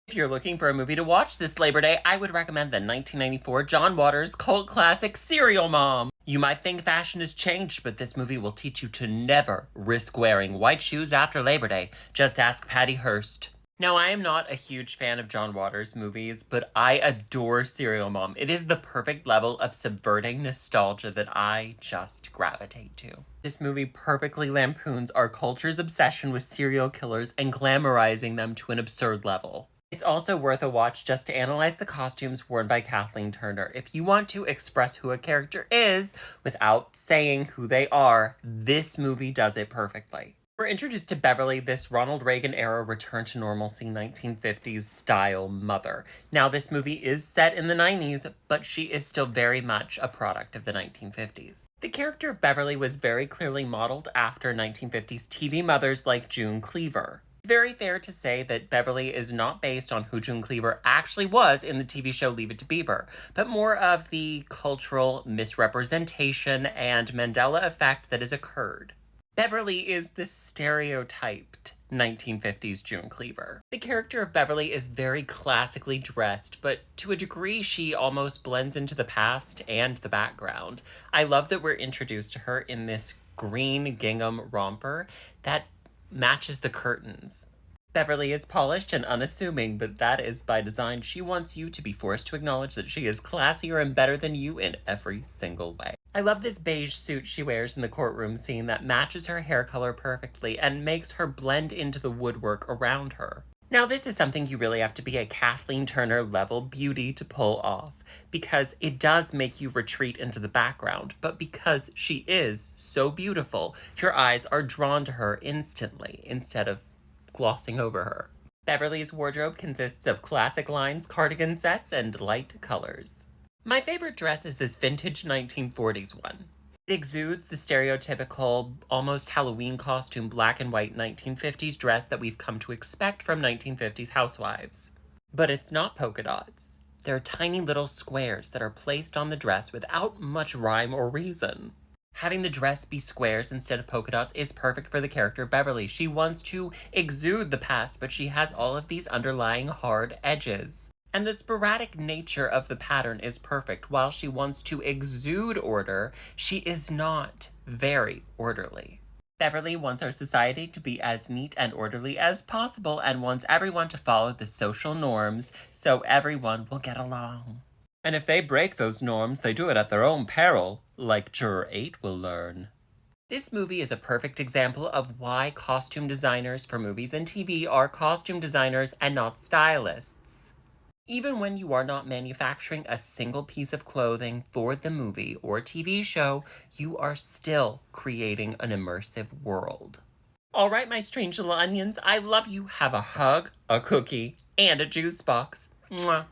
If you're looking for a movie to watch this Labor Day, I would recommend the 1994 John Waters cult classic Serial Mom. You might think fashion has changed, but this movie will teach you to never risk wearing white shoes after Labor Day. Just ask Patty Hearst. Now, I am not a huge fan of John Waters' movies, but I adore Serial Mom. It is the perfect level of subverting nostalgia that I just gravitate to. This movie perfectly lampoons our culture's obsession with serial killers and glamorizing them to an absurd level. It's also worth a watch just to analyze the costumes worn by Kathleen Turner. If you want to express who a character is without saying who they are, this movie does it perfectly. We're introduced to Beverly, this Ronald Reagan-era return to normalcy 1950s style mother. Now, this movie is set in the 90s, but she is still very much a product of the 1950s. The character of Beverly was very clearly modeled after 1950s TV mothers like June Cleaver. It's very fair to say that Beverly is not based on who June Cleaver actually was in the TV show Leave It to Beaver, but more of the cultural misrepresentation and Mandela effect that has occurred. Beverly is the stereotyped 1950s June Cleaver. The character of Beverly is very classically dressed, but to a degree she almost blends into the past and the background. I love that we're introduced to her in this green gingham romper that matches the curtains. Beverly is polished and unassuming, but that is by design. She wants you to be forced to acknowledge that she is classier and better than you in every single way. I love this beige suit she wears in the courtroom scene that matches her hair color perfectly and makes her blend into the woodwork around her. Now, this is something you really have to be a Kathleen Turner level beauty to pull off, because it does make you retreat into the background, but because she is so beautiful, your eyes are drawn to her instantly instead of glossing over her. Beverly's wardrobe consists of classic lines, cardigan sets, and light colors. My favorite dress is this vintage 1940s one. It exudes the stereotypical, almost Halloween costume black and white 1950s dress that we've come to expect from 1950s housewives. But it's not polka dots. They're tiny little squares that are placed on the dress without much rhyme or reason. Having the dress be squares instead of polka dots is perfect for the character Beverly. She wants to exude the past, but she has all of these underlying hard edges. And the sporadic nature of the pattern is perfect. While she wants to exude order, she is not very orderly. Beverly wants our society to be as neat and orderly as possible and wants everyone to follow the social norms so everyone will get along. And if they break those norms, they do it at their own peril, like Juror 8 will learn. This movie is a perfect example of why costume designers for movies and TV are costume designers and not stylists. Even when you are not manufacturing a single piece of clothing for the movie or TV show, you are still creating an immersive world. All right, my strange little onions, I love you. Have a hug, a cookie, and a juice box. Mwah.